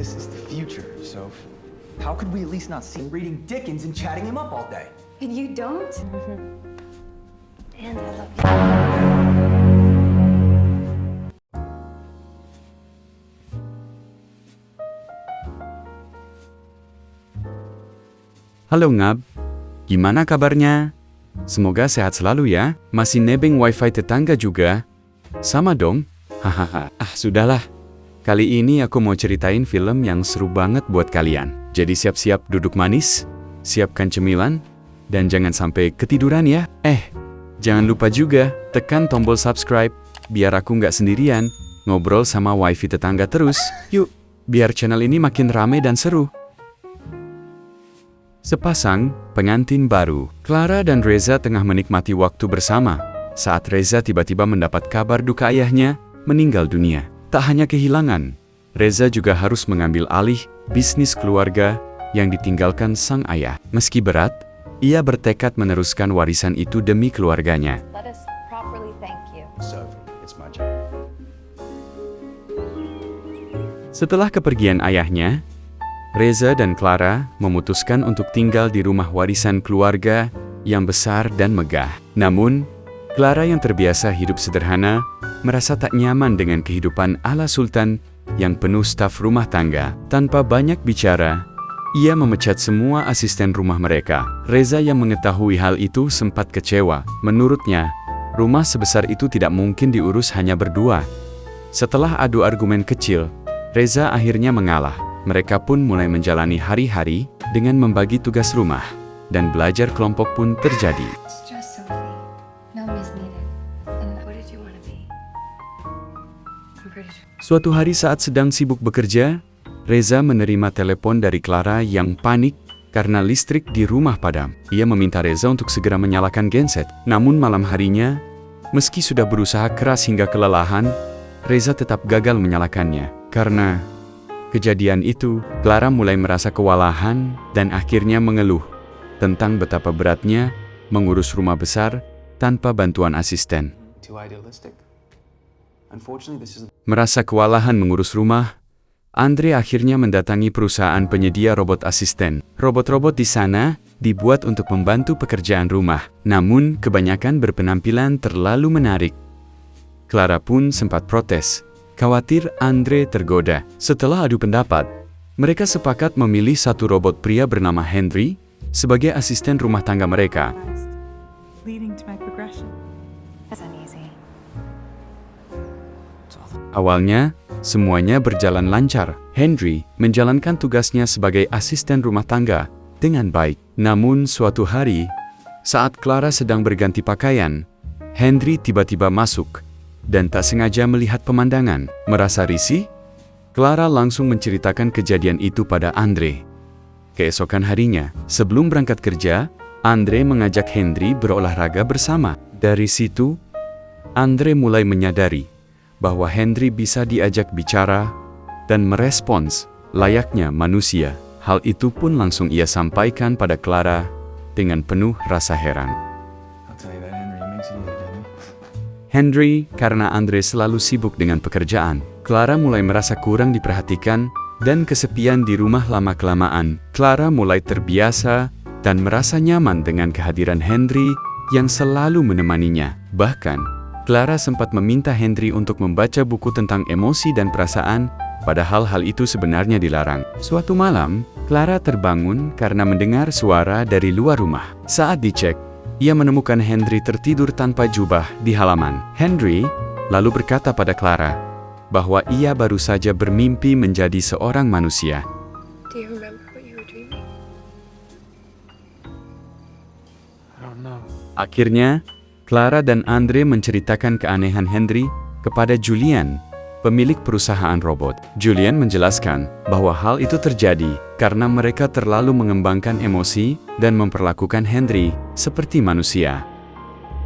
this is the future, so how could we at least not see Reading Dickens and chatting him up all day. And you don't? And I love you. Halo Ngab, gimana kabarnya? Semoga sehat selalu ya. Masih nebeng wifi tetangga juga? Sama dong. Hahaha. Sudahlah. Kali ini aku mau ceritain film yang seru banget buat kalian. Jadi siap-siap duduk manis, siapkan cemilan, dan jangan sampai ketiduran ya. Jangan lupa juga tekan tombol subscribe, biar aku nggak sendirian ngobrol sama wifi tetangga terus. Yuk, biar channel ini makin rame dan seru. Sepasang pengantin baru, Clara dan Reza tengah menikmati waktu bersama saat Reza tiba-tiba mendapat kabar duka ayahnya meninggal dunia. Tak hanya kehilangan, Reza juga harus mengambil alih bisnis keluarga yang ditinggalkan sang ayah. Meski berat, ia bertekad meneruskan warisan itu demi keluarganya. Let us properly thank you. Sophie, it's my job. Setelah kepergian ayahnya, Reza dan Clara memutuskan untuk tinggal di rumah warisan keluarga yang besar dan megah. Namun, Clara yang terbiasa hidup sederhana, merasa tak nyaman dengan kehidupan ala sultan yang penuh staf rumah tangga. Tanpa banyak bicara, ia memecat semua asisten rumah mereka. Reza yang mengetahui hal itu sempat kecewa. Menurutnya, rumah sebesar itu tidak mungkin diurus hanya berdua. Setelah adu argumen kecil, Reza akhirnya mengalah. Mereka pun mulai menjalani hari-hari dengan membagi tugas rumah, dan belajar kelompok pun terjadi. It's just Sophie. No miss needed. And what did you want to be? I'm pretty sure. Suatu hari saat sedang sibuk bekerja, Reza menerima telepon dari Clara yang panik karena listrik di rumah padam. Ia meminta Reza untuk segera menyalakan genset. Namun malam harinya, meski sudah berusaha keras hingga kelelahan, Reza tetap gagal menyalakannya. Karena kejadian itu, Clara mulai merasa kewalahan dan akhirnya mengeluh tentang betapa beratnya mengurus rumah besar tanpa bantuan asisten. Too idealistic. Unfortunately, this is Merasa kewalahan mengurus rumah, Andre akhirnya mendatangi perusahaan penyedia robot asisten. Robot-robot di sana dibuat untuk membantu pekerjaan rumah, namun kebanyakan berpenampilan terlalu menarik. Clara pun sempat protes, khawatir Andre tergoda. Setelah adu pendapat, mereka sepakat memilih satu robot pria bernama Henry sebagai asisten rumah tangga mereka. Leading to my progression. That's uneasy. Awalnya, semuanya berjalan lancar. Henry menjalankan tugasnya sebagai asisten rumah tangga dengan baik. Namun suatu hari, saat Clara sedang berganti pakaian, Henry tiba-tiba masuk dan tak sengaja melihat pemandangan. Merasa risih, Clara langsung menceritakan kejadian itu pada Andre. Keesokan harinya, sebelum berangkat kerja, Andre mengajak Henry berolahraga bersama. Dari situ, Andre mulai menyadari bahwa Henry bisa diajak bicara dan merespons layaknya manusia. Hal itu pun langsung ia sampaikan pada Clara dengan penuh rasa heran. I'll tell you that, Henry, it makes it easy, doesn't it? Henry, karena Andre selalu sibuk dengan pekerjaan, Clara mulai merasa kurang diperhatikan dan kesepian di rumah lama-kelamaan. Clara mulai terbiasa dan merasa nyaman dengan kehadiran Henry yang selalu menemaninya. Bahkan, Clara sempat meminta Henry untuk membaca buku tentang emosi dan perasaan, padahal hal itu sebenarnya dilarang. Suatu malam, Clara terbangun karena mendengar suara dari luar rumah. Saat dicek, ia menemukan Henry tertidur tanpa jubah di halaman. Henry lalu berkata pada Clara bahwa ia baru saja bermimpi menjadi seorang manusia. Do you remember what you were dreaming? I don't know. Akhirnya, Clara dan Andre menceritakan keanehan Henry kepada Julian, pemilik perusahaan robot. Julian menjelaskan bahwa hal itu terjadi karena mereka terlalu mengembangkan emosi dan memperlakukan Henry seperti manusia.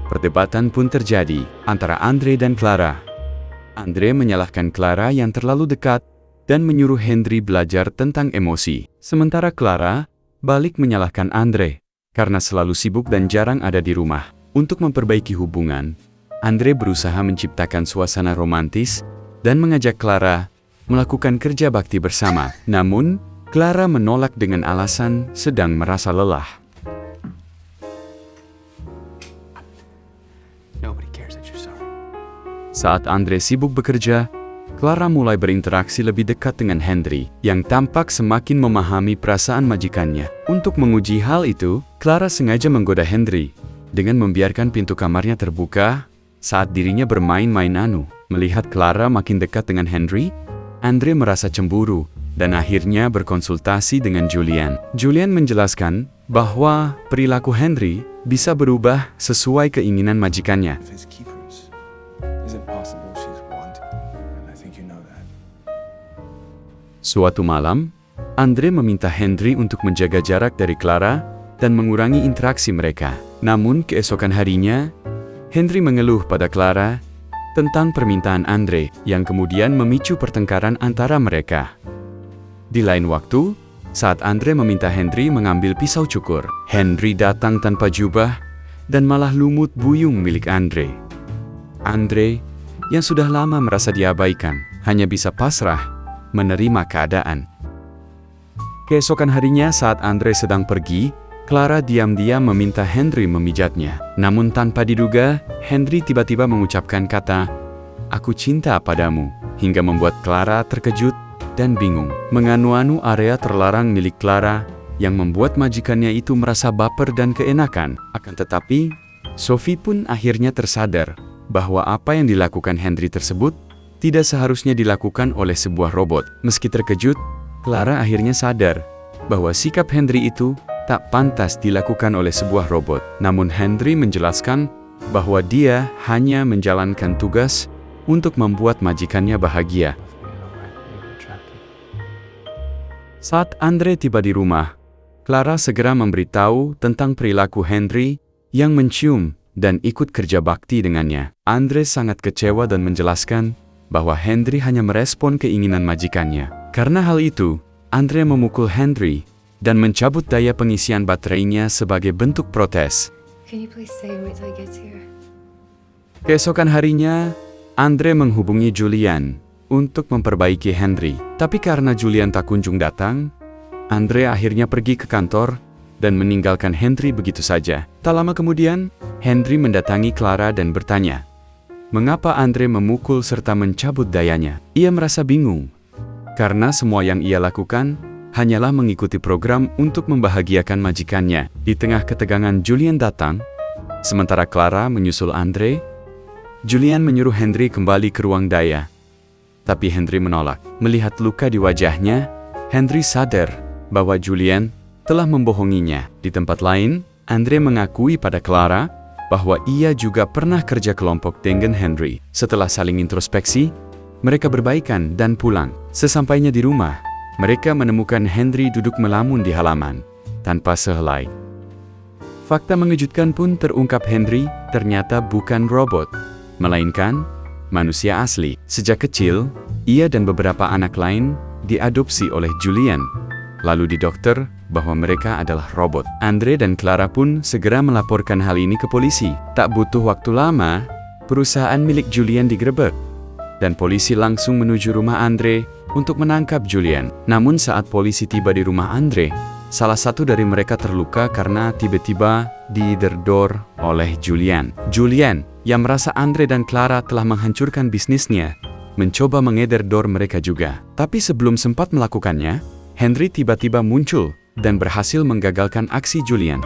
Perdebatan pun terjadi antara Andre dan Clara. Andre menyalahkan Clara yang terlalu dekat dan menyuruh Henry belajar tentang emosi. Sementara Clara balik menyalahkan Andre karena selalu sibuk dan jarang ada di rumah. Untuk memperbaiki hubungan, Andre berusaha menciptakan suasana romantis dan mengajak Clara melakukan kerja bakti bersama. Namun, Clara menolak dengan alasan sedang merasa lelah. Nobody cares that you're sorry. Saat Andre sibuk bekerja, Clara mulai berinteraksi lebih dekat dengan Henry, yang tampak semakin memahami perasaan majikannya. Untuk menguji hal itu, Clara sengaja menggoda Henry dengan membiarkan pintu kamarnya terbuka saat dirinya bermain-main anu. Melihat Clara makin dekat dengan Henry, Andre merasa cemburu dan akhirnya berkonsultasi dengan Julian. Julian menjelaskan bahwa perilaku Henry bisa berubah sesuai keinginan majikannya. Of his keepers. Is it possible she's wanted? And I think you know that. Suatu malam, Andre meminta Henry untuk menjaga jarak dari Clara dan mengurangi interaksi mereka. Namun keesokan harinya, Henry mengeluh pada Clara tentang permintaan Andre yang kemudian memicu pertengkaran antara mereka. Di lain waktu, saat Andre meminta Henry mengambil pisau cukur, Henry datang tanpa jubah dan malah lumut buyung milik Andre. Andre, yang sudah lama merasa diabaikan, hanya bisa pasrah menerima keadaan. Keesokan harinya saat Andre sedang pergi, Clara diam-diam meminta Henry memijatnya. Namun tanpa diduga, Henry tiba-tiba mengucapkan kata, "Aku cinta padamu," hingga membuat Clara terkejut dan bingung. Menganu-anu area terlarang milik Clara yang membuat majikannya itu merasa baper dan keenakan. Akan tetapi, Sophie pun akhirnya tersadar bahwa apa yang dilakukan Henry tersebut tidak seharusnya dilakukan oleh sebuah robot. Meski terkejut, Clara akhirnya sadar bahwa sikap Henry itu tak pantas dilakukan oleh sebuah robot. Namun Henry menjelaskan bahwa dia hanya menjalankan tugas untuk membuat majikannya bahagia. Saat Andre tiba di rumah, Clara segera memberitahu tentang perilaku Henry yang mencium dan ikut kerja bakti dengannya. Andre sangat kecewa dan menjelaskan bahwa Henry hanya merespon keinginan majikannya. Karena hal itu, Andre memukul Henry dan mencabut daya pengisian baterainya sebagai bentuk protes. Can you please stay and wait till he gets here? Keesokan harinya, Andre menghubungi Julian untuk memperbaiki Henry. Tapi karena Julian tak kunjung datang, Andre akhirnya pergi ke kantor dan meninggalkan Henry begitu saja. Tak lama kemudian, Henry mendatangi Clara dan bertanya, mengapa Andre memukul serta mencabut dayanya. Ia merasa bingung, karena semua yang ia lakukan hanyalah mengikuti program untuk membahagiakan majikannya. Di tengah ketegangan Julian datang, sementara Clara menyusul Andre. Julian menyuruh Henry kembali ke ruang daya. Tapi Henry menolak. Melihat luka di wajahnya, Henry sadar bahwa Julian telah membohonginya. Di tempat lain, Andre mengakui pada Clara bahwa ia juga pernah kerja kelompok dengan Henry. Setelah saling introspeksi, mereka berbaikan dan pulang. Sesampainya di rumah, mereka menemukan Henry duduk melamun di halaman, tanpa sehelai. Fakta mengejutkan pun terungkap. Henry ternyata bukan robot, melainkan manusia asli. Sejak kecil, ia dan beberapa anak lain diadopsi oleh Julian, lalu didokter bahwa mereka adalah robot. Andre dan Clara pun segera melaporkan hal ini ke polisi. Tak butuh waktu lama, perusahaan milik Julian digerebek, dan polisi langsung menuju rumah Andre untuk menangkap Julian. Namun saat polisi tiba di rumah Andre, salah satu dari mereka terluka karena tiba-tiba diderdor oleh Julian. Julian, yang merasa Andre dan Clara telah menghancurkan bisnisnya, mencoba mengederdor mereka juga. Tapi sebelum sempat melakukannya, Henry tiba-tiba muncul dan berhasil menggagalkan aksi Julian.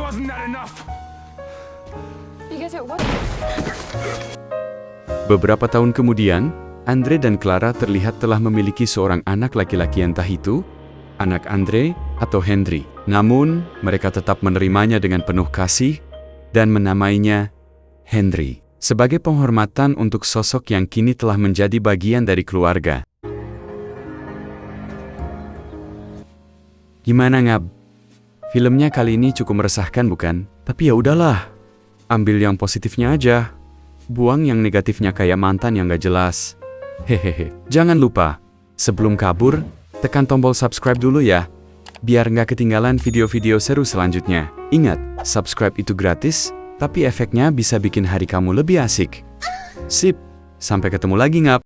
Beberapa tahun kemudian, Andre dan Clara terlihat telah memiliki seorang anak laki-laki, entah itu anak Andre atau Henry. Namun, mereka tetap menerimanya dengan penuh kasih dan menamainya Henry sebagai penghormatan untuk sosok yang kini telah menjadi bagian dari keluarga. Gimana Ngab? Filmnya kali ini cukup meresahkan bukan? Tapi ya udahlah, ambil yang positifnya aja. Buang yang negatifnya kayak mantan yang gak jelas. Hehehe. Jangan lupa, sebelum kabur, tekan tombol subscribe dulu ya, biar nggak ketinggalan video-video seru selanjutnya. Ingat, subscribe itu gratis, tapi efeknya bisa bikin hari kamu lebih asik. Sip, sampai ketemu lagi Ngap.